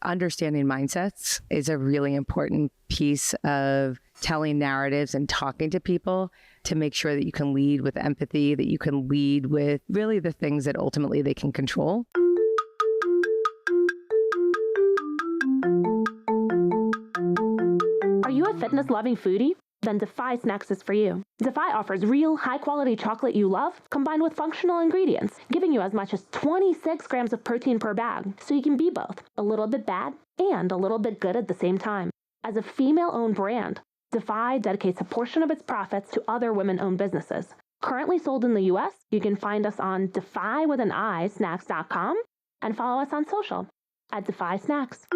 understanding mindsets is a really important piece of telling narratives and talking to people to make sure that you can lead with empathy, that you can lead with really the things that ultimately they can control. Are you a fitness-loving foodie? Then Defy Snacks is for you. Defy offers real, high-quality chocolate you love, combined with functional ingredients, giving you as much as 26 grams of protein per bag, so you can be both a little bit bad and a little bit good at the same time. As a female-owned brand, Defy dedicates a portion of its profits to other women-owned businesses. Currently sold in the US, you can find us on defy.snacks.com and follow us on social at Defy Snacks.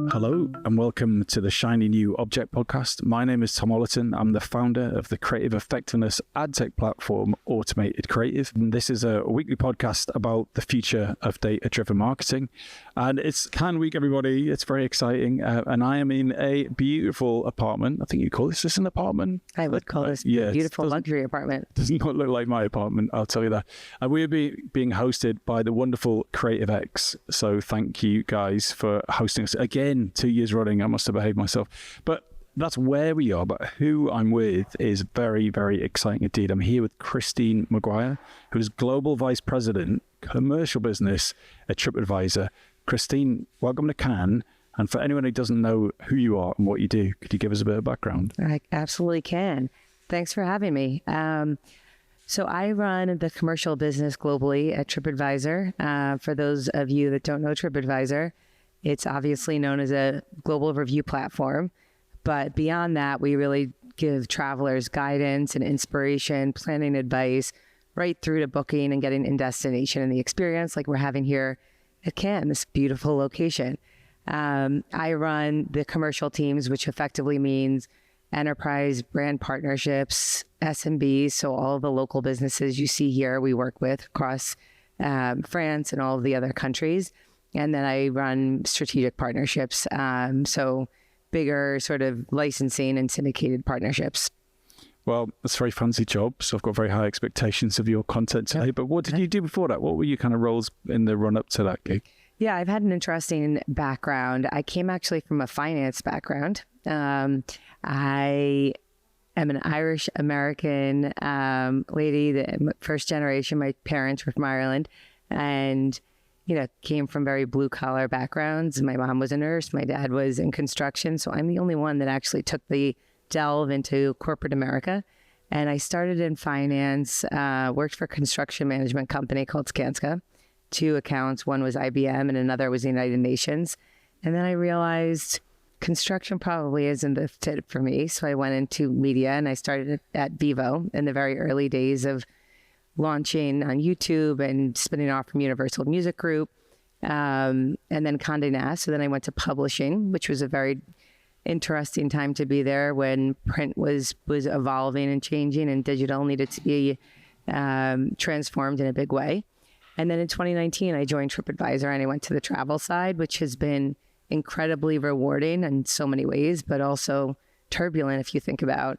Hello and welcome to the Shiny New Object podcast. My name is Tom Ollerton. I'm the founder of the creative effectiveness ad tech platform Automated Creative. And this is a weekly podcast about the future of data-driven marketing. And it's Cannes Week, everybody. It's very exciting. And I am in a beautiful apartment. I think you call this an apartment? I would call this a beautiful luxury apartment. Does not look like my apartment, I'll tell you that. And we're being hosted by the wonderful Creative X. So thank you guys for hosting us again. 2 years running. I must have behaved myself, but that's where we are. But who I'm with is very, very exciting indeed. I'm here with Christine Maguire, who's Global Vice President, Commercial Business at Tripadvisor. Christine, welcome to Cannes. And for anyone who doesn't know who you are and what you do, could you give us a bit of background? I absolutely can. Thanks for having me. So I run the commercial business globally at Tripadvisor. For those of you that don't know Tripadvisor, it's obviously known as a global review platform, but beyond that, we really give travelers guidance and inspiration, planning advice, right through to booking and getting in destination and the experience like we're having here at Cannes, this beautiful location. I run the commercial teams, which effectively means enterprise brand partnerships, SMBs, so all of the local businesses you see here, we work with across France and all of the other countries. And then I run strategic partnerships, so bigger sort of licensing and syndicated partnerships. Well, that's a very fancy job, so I've got very high expectations of your content today. But what did you do before that? What were your kind of roles in the run-up to that gig? Yeah, I've had an interesting background. I came actually from a finance background. I am an Irish-American lady, the first generation. My parents were from Ireland, and came from very blue collar backgrounds. My mom was a nurse. My dad was in construction. So I'm the only one that actually took the delve into corporate America. And I started in finance, worked for a construction management company called Skanska, 2 accounts. One was IBM and another was the United Nations. And then I realized construction probably isn't the fit for me. So I went into media and I started at Vivo in the very early days of launching on YouTube and spinning off from Universal Music Group, and then Condé Nast. So then I went to publishing, which was a very interesting time to be there when print was evolving and changing and digital needed to be transformed in a big way. And then in 2019, I joined Tripadvisor and I went to the travel side, which has been incredibly rewarding in so many ways, but also turbulent if you think about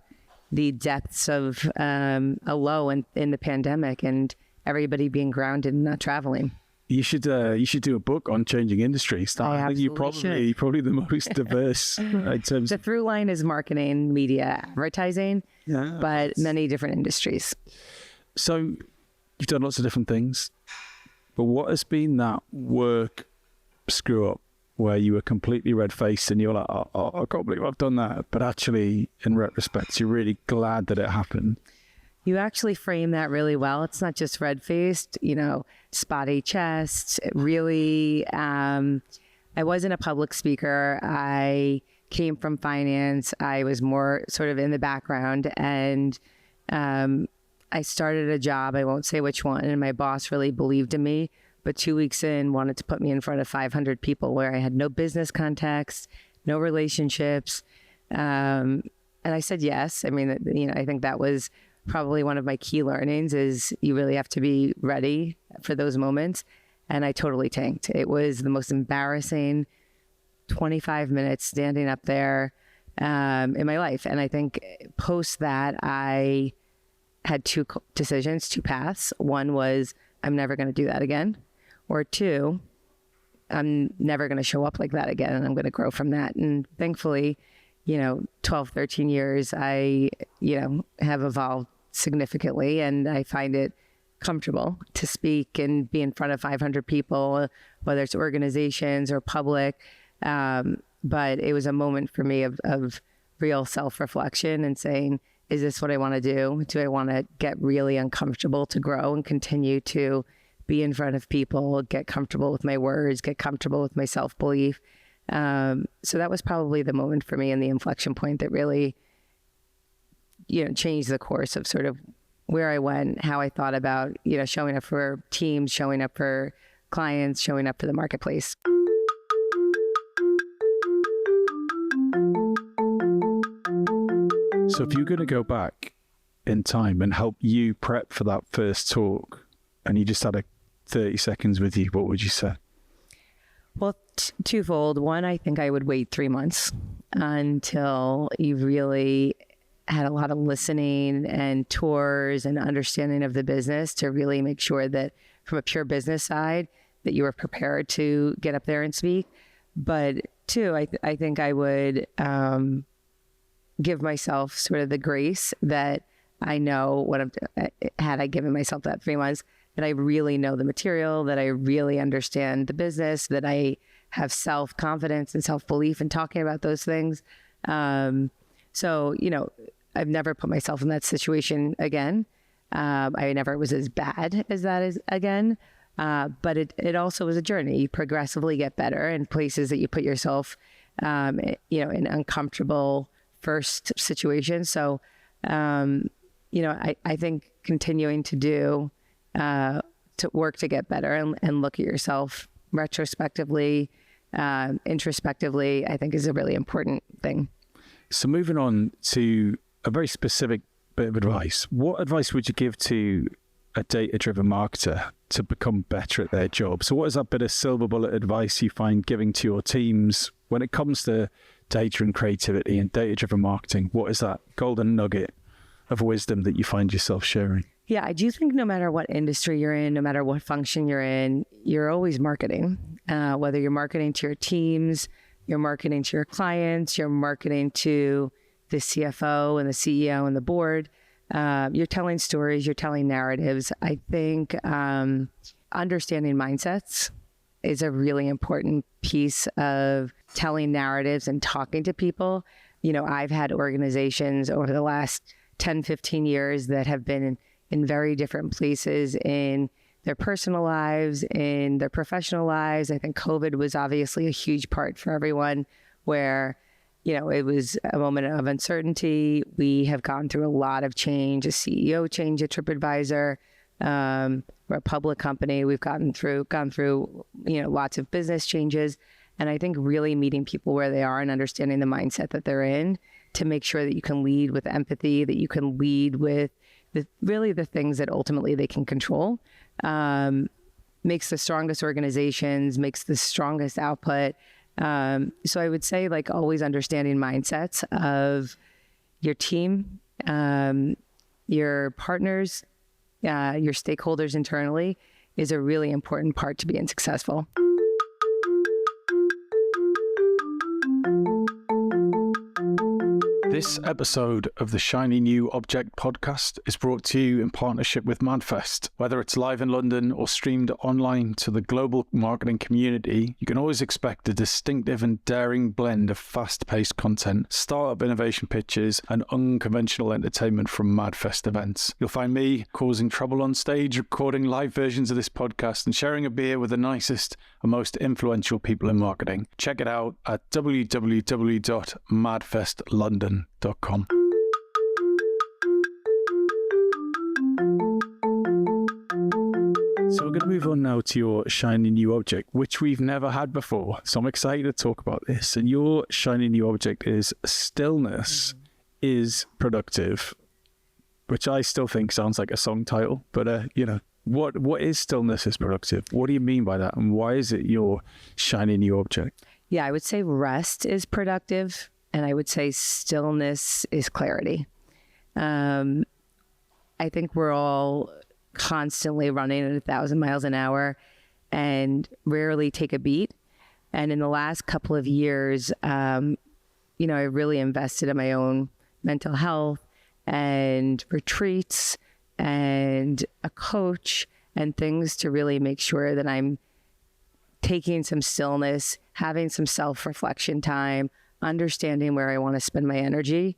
the depths of a low in the pandemic and everybody being grounded and not traveling. You should do a book on changing industries. I think you're probably the most diverse in terms. The through line is marketing, media, advertising, but many different industries. So you've done lots of different things, but what has been that work screw up where you were completely red-faced and you're like, oh, I can't believe I've done that. But actually, in retrospect, you're really glad that it happened. You actually frame that really well. It's not just red-faced, spotty chest. Really, I wasn't a public speaker. I came from finance. I was more sort of in the background. And I started a job, I won't say which one, and my boss really believed in me. But 2 weeks in, wanted to put me in front of 500 people where I had no business context, no relationships. And I said yes. I mean, I think that was probably one of my key learnings is you really have to be ready for those moments. And I totally tanked. It was the most embarrassing 25 minutes standing up there in my life. And I think post that, I had two decisions, two paths. One was, I'm never going to do that again. Or two, I'm never going to show up like that again, and I'm going to grow from that. And thankfully, 12, 13 years, I, have evolved significantly, and I find it comfortable to speak and be in front of 500 people, whether it's organizations or public. But it was a moment for me of real self-reflection and saying, is this what I want to do? Do I want to get really uncomfortable to grow and continue to be in front of people, get comfortable with my words, get comfortable with my self-belief? So that was probably the moment for me and the inflection point that really, changed the course of sort of where I went, how I thought about, showing up for teams, showing up for clients, showing up for the marketplace. So if you're going to go back in time and help you prep for that first talk, and you just had 30 seconds with you, what would you say? Well, twofold. One, I think I would wait 3 months until you really had a lot of listening and tours and understanding of the business to really make sure that from a pure business side that you were prepared to get up there and speak. But two, I think I would give myself sort of the grace that I know had I given myself that 3 months, that I really know the material, that I really understand the business, that I have self-confidence and self-belief in talking about those things. So, I've never put myself in that situation again. I never was as bad as that is again. But it also was a journey. You progressively get better in places that you put yourself, in uncomfortable first situations. So, I think continuing to work to get better and look at yourself retrospectively, introspectively, I think is a really important thing. So moving on to a very specific bit of advice, what advice would you give to a data-driven marketer to become better at their job? So what is that bit of silver bullet advice you find giving to your teams when it comes to data and creativity and data-driven marketing? What is that golden nugget of wisdom that you find yourself sharing? Yeah, I do think no matter what industry you're in, no matter what function you're in, you're always marketing. Whether you're marketing to your teams, you're marketing to your clients, you're marketing to the CFO and the CEO and the board. You're telling stories, you're telling narratives. I think understanding mindsets is a really important piece of telling narratives and talking to people. I've had organizations over the last 10, 15 years that have been in very different places in their personal lives, in their professional lives. I think COVID was obviously a huge part for everyone where, it was a moment of uncertainty. We have gone through a lot of change, a CEO change at Tripadvisor. We're a public company. We've gone through, lots of business changes. And I think really meeting people where they are and understanding the mindset that they're in to make sure that you can lead with empathy, that you can lead with the things that ultimately they can control, makes the strongest organizations, makes the strongest output. So I would say always understanding mindsets of your team, your partners, your stakeholders internally is a really important part to being successful. This episode of the Shiny New Object podcast is brought to you in partnership with MadFest. Whether it's live in London or streamed online to the global marketing community, you can always expect a distinctive and daring blend of fast-paced content, startup innovation pitches, and unconventional entertainment from MadFest events. You'll find me causing trouble on stage, recording live versions of this podcast, and sharing a beer with the nicest and most influential people in marketing. Check it out at www.madfestlondon.com. So we're going to move on now to your shiny new object, which we've never had before. So I'm excited to talk about this. And your shiny new object is stillness is productive, which I still think sounds like a song title. But, what is stillness is productive? What do you mean by that? And why is it your shiny new object? Yeah, I would say rest is productive. And I would say stillness is clarity. I think we're all constantly running at 1,000 miles an hour and rarely take a beat. And in the last couple of years, I really invested in my own mental health and retreats and a coach and things to really make sure that I'm taking some stillness, having some self-reflection time, understanding where I want to spend my energy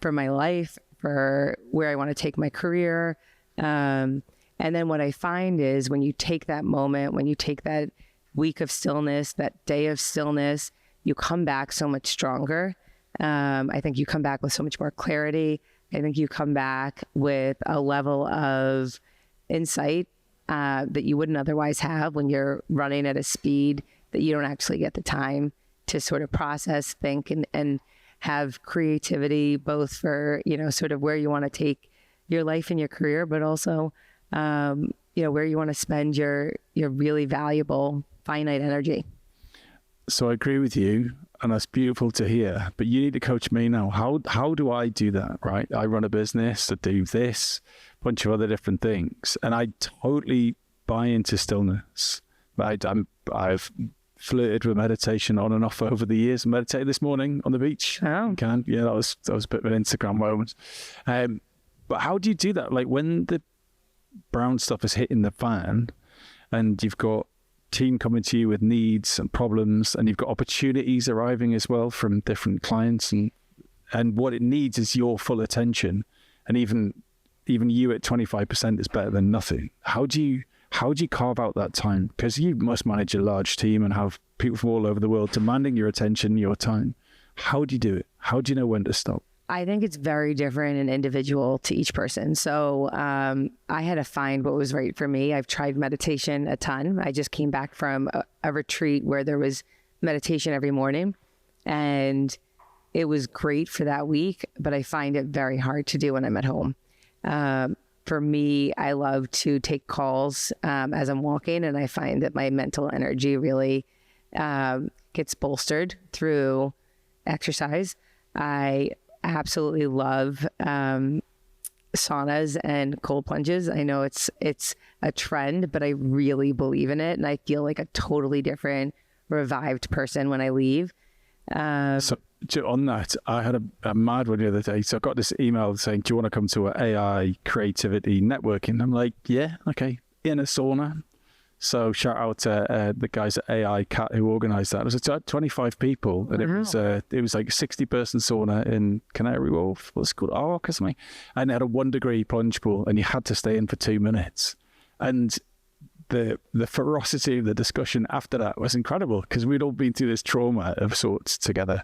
for my life, for where I want to take my career. And then what I find is when you take that moment, when you take that week of stillness, that day of stillness, you come back so much stronger. I think you come back with so much more clarity. I think you come back with a level of insight that you wouldn't otherwise have when you're running at a speed that you don't actually get the time to sort of process, think, and have creativity, both for, sort of where you want to take your life and your career, but also, where you want to spend your really valuable finite energy. So I agree with you, and that's beautiful to hear, but you need to coach me now. How do I do that, right? I run a business, I do this, a bunch of other different things, and I totally buy into stillness. I've flirted with meditation on and off over the years. I meditated this morning on the beach. Oh. Yeah, that was a bit of an Instagram moment. But how do you do that? Like when the brown stuff is hitting the fan and you've got team coming to you with needs and problems, and you've got opportunities arriving as well from different clients, and what it needs is your full attention, and even you at 25% is better than nothing. How do you carve out that time? Because you must manage a large team and have people from all over the world demanding your attention, your time. How do you do it? How do you know when to stop? I think it's very different and individual to each person. So I had to find what was right for me. I've tried meditation a ton. I just came back from a retreat where there was meditation every morning, and it was great for that week, but I find it very hard to do when I'm at home. For me, I love to take calls as I'm walking, and I find that my mental energy really gets bolstered through exercise. I absolutely love saunas and cold plunges. I know it's a trend, but I really believe in it, and I feel like a totally different, revived person when I leave. So on that, I had a mad one the other day. So I got this email saying, "Do you want to come to an AI creativity networking?" I'm like, "Yeah, okay." In a sauna. So shout out to the guys at AI Cat who organised that. It was 25 people, and it was like a 60-person sauna in Canary Wharf. What's it called? Arc or something. And it had a 1-degree plunge pool, and you had to stay in for 2 minutes. And the ferocity of the discussion after that was incredible, because we'd all been through this trauma of sorts together.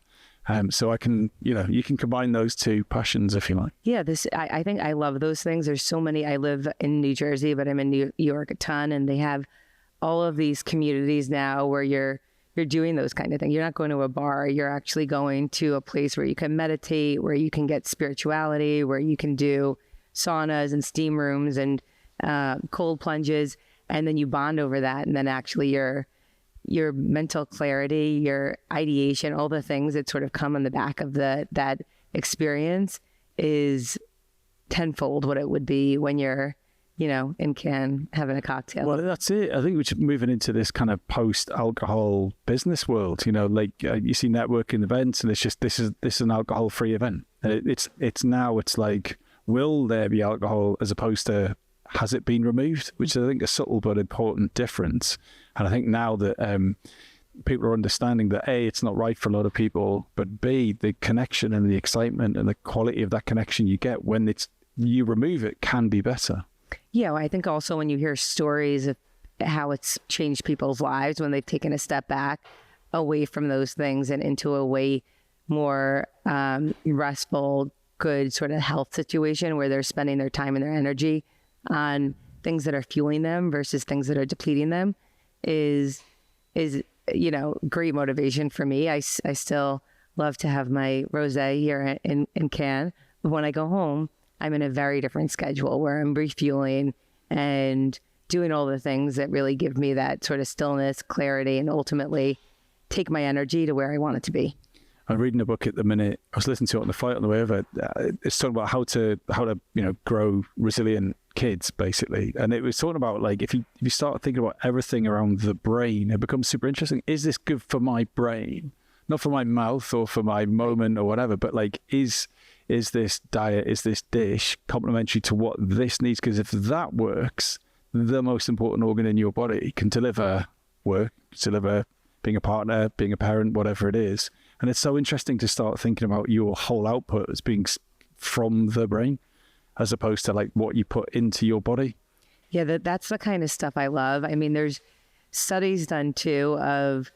So I can, you can combine those two passions if you like. Yeah, I think I love those things. There's so many. I live in New Jersey, but I'm in New York a ton, and they have all of these communities now where you're doing those kind of things. You're not going to a bar. You're actually going to a place where you can meditate, where you can get spirituality, where you can do saunas and steam rooms and cold plunges, and then you bond over that. And then actually your mental clarity, your ideation, all the things that sort of come on the back of that experience is tenfold what it would be when you're in Cannes having a cocktail. Well, that's it. I think we're just moving into this kind of post-alcohol business world. You see networking events, and it's just this is an alcohol-free event. And it's like, will there be alcohol as opposed to has it been removed? Which I think is a subtle but important difference. And I think now that people are understanding that A, it's not right for a lot of people, but B, the connection and the excitement and the quality of that connection you get when you remove it can be better. Yeah, well, I think also when you hear stories of how it's changed people's lives when they've taken a step back away from those things and into a way more restful, good sort of health situation where they're spending their time and their energy on things that are fueling them versus things that are depleting them is great motivation for me. I still love to have my rosé here in Cannes, but when I go home, I'm in a very different schedule where I'm refueling and doing all the things that really give me that sort of stillness, clarity, and ultimately take my energy to where I want it to be. I'm reading a book at the minute. I was listening to it on the flight on the way over. It's talking about how to grow resilient kids, basically. And it was talking about, like, if you start thinking about everything around the brain, it becomes super interesting. Is this good for my brain? Not for my mouth or for my moment or whatever, but like, is this diet, is this dish complementary to what this needs? Because if that works, the most important organ in your body can deliver work, deliver being a partner, being a parent, whatever it is. And it's so interesting to start thinking about your whole output as being from the brain, as opposed to like what you put into your body. Yeah, that's the kind of stuff I love. I mean, there's studies done too of,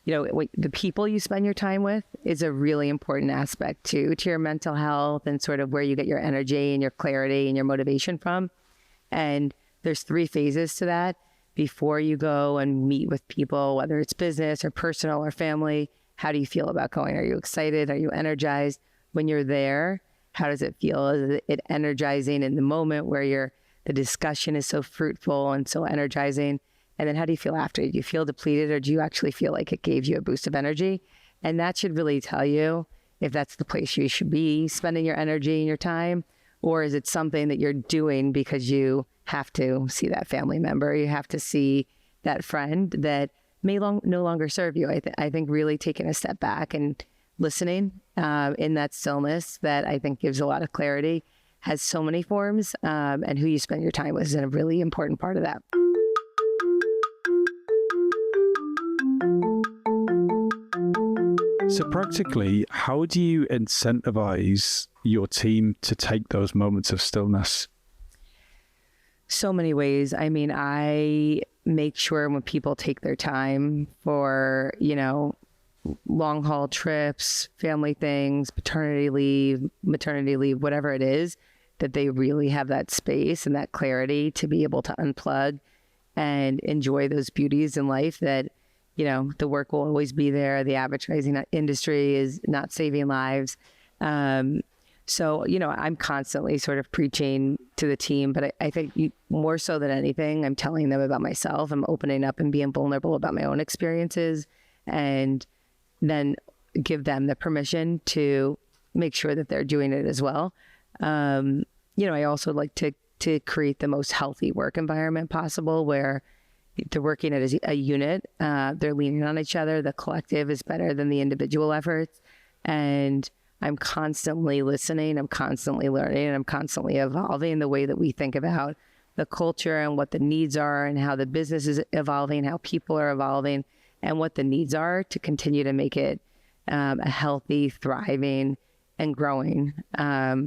the people you spend your time with is a really important aspect too, to your mental health and sort of where you get your energy and your clarity and your motivation from. And there's 3 phases to that. Before you go and meet with people, whether it's business or personal or family, how do you feel about going? Are you excited? Are you energized? When you're there, how does it feel? Is it energizing in the moment where the discussion is so fruitful and so energizing? And then how do you feel after? Do you feel depleted, or do you actually feel like it gave you a boost of energy? And that should really tell you if that's the place you should be spending your energy and your time, or is it something that you're doing because you have to see that family member, you have to see that friend that may no longer serve you. I think really taking a step back and listening in that stillness, that I think gives a lot of clarity, has so many forms, and who you spend your time with is a really important part of that. So practically, how do you incentivize your team to take those moments of stillness? So many ways. I mean, I make sure when people take their time for, long haul trips, family things, paternity leave, maternity leave, whatever it is, that they really have that space and that clarity to be able to unplug and enjoy those beauties in life that, the work will always be there. The advertising industry is not saving lives. So, I'm constantly sort of preaching to the team, but I think more so than anything, I'm telling them about myself. I'm opening up and being vulnerable about my own experiences, and then give them the permission to make sure that they're doing it as well. I also like to create the most healthy work environment possible, where they're working as a unit. They're leaning on each other. The collective is better than the individual efforts. And I'm constantly listening, I'm constantly learning, and I'm constantly evolving the way that we think about the culture and what the needs are, and how the business is evolving, how people are evolving, and what the needs are to continue to make it a healthy, thriving, and growing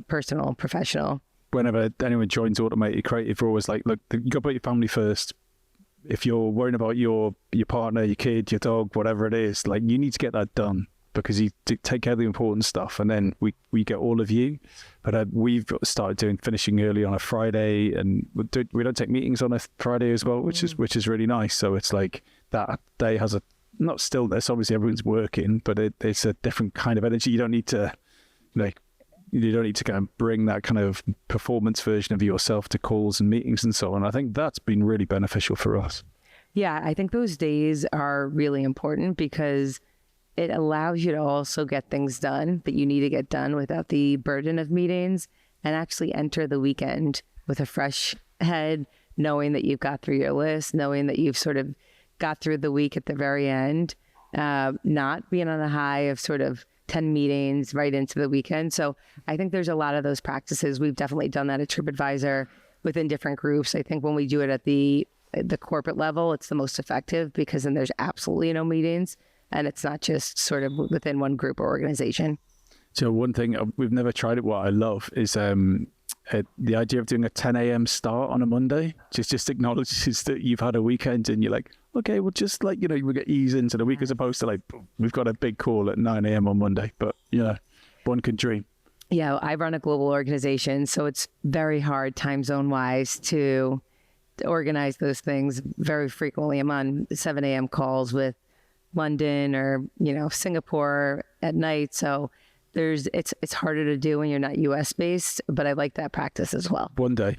personal and professional. Whenever anyone joins Automated Creative, we're always like, look, you got to put your family first. If you're worrying about your partner, your kid, your dog, whatever it is, like, you need to get that done, because you take care of the important stuff, and then we get all of you. But we've started doing finishing early on a Friday, and we don't take meetings on a Friday as well, which is really nice. So it's like that day has not stillness. Obviously, everyone's working, but it's a different kind of energy. You don't need to kind of bring that kind of performance version of yourself to calls and meetings and so on. I think that's been really beneficial for us. Yeah, I think those days are really important, because it allows you to also get things done that you need to get done without the burden of meetings, and actually enter the weekend with a fresh head, knowing that you've got through your list, knowing that you've sort of got through the week at the very end, not being on a high of sort of 10 meetings right into the weekend. So I think there's a lot of those practices. We've definitely done that at Tripadvisor within different groups. I think when we do it at the corporate level, it's the most effective, because then there's absolutely no meetings. And it's not just sort of within one group or organization. So one thing, we've never tried it, what I love is the idea of doing a 10 a.m. start on a Monday. Just acknowledges that you've had a weekend, and you're like, okay, well, just like, we get ease into the week, as opposed to like, we've got a big call at 9 a.m. on Monday. But, one could dream. Yeah, I run a global organization, so it's very hard time zone wise to organize those things. Very frequently, I'm on 7 a.m. calls with London or Singapore at night, so it's harder to do when you're not US based, but I like that practice as well. One day.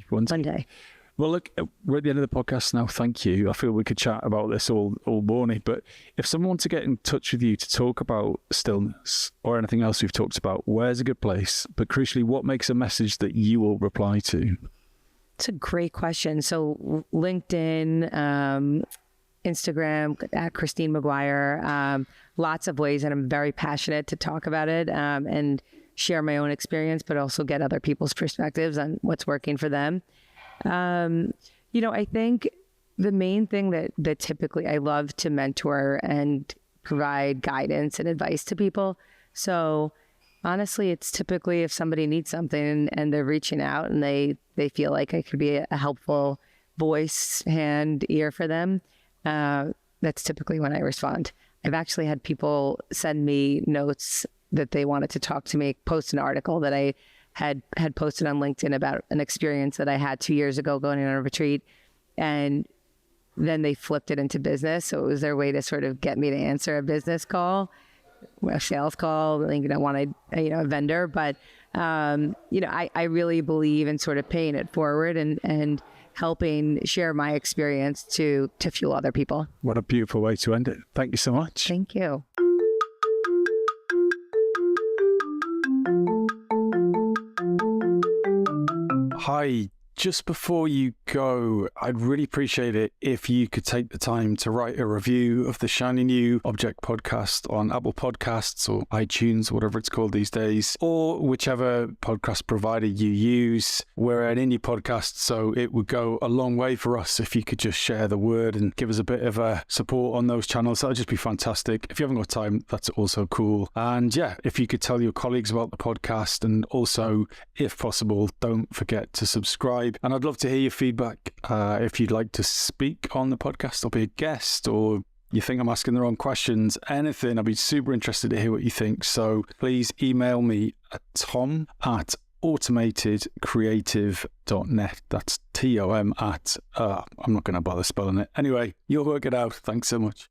Well, look, we're at the end of the podcast now. Thank you. I feel we could chat about this all morning, but if someone wants to get in touch with you to talk about stillness or anything else we've talked about, where's a good place? But crucially, what makes a message that you will reply to? It's a great question. So LinkedIn, Instagram, at Christine Maguire, lots of ways, and I'm very passionate to talk about it and share my own experience, but also get other people's perspectives on what's working for them. I think the main thing that typically I love to mentor and provide guidance and advice to people. So honestly, it's typically if somebody needs something and they're reaching out and they feel like I could be a helpful voice, hand, ear for them. That's typically when I respond. I've actually had people send me notes that they wanted to talk to me, post an article that I had posted on LinkedIn about an experience that I had 2 years ago going on a retreat, and then they flipped it into business. So it was their way to sort of get me to answer a business call, a sales call, wanted a vendor. But I really believe in sort of paying it forward and helping share my experience to fuel other people. What a beautiful way to end it. Thank you so much. Thank you. Hi. Just before you go, I'd really appreciate it if you could take the time to write a review of the Shiny New Object podcast on Apple Podcasts or iTunes, whatever it's called these days, or whichever podcast provider you use. We're an indie podcast, so it would go a long way for us if you could just share the word and give us a bit of a support on those channels. That'd just be fantastic. If you haven't got time, that's also cool. And yeah, if you could tell your colleagues about the podcast, and also, if possible, don't forget to subscribe. And I'd love to hear your feedback. If you'd like to speak on the podcast or be a guest, or you think I'm asking the wrong questions, anything, I'd be super interested to hear what you think. So please email me at tom@automatedcreative.net. That's TOM at, I'm not going to bother spelling it. Anyway, you'll work it out. Thanks so much.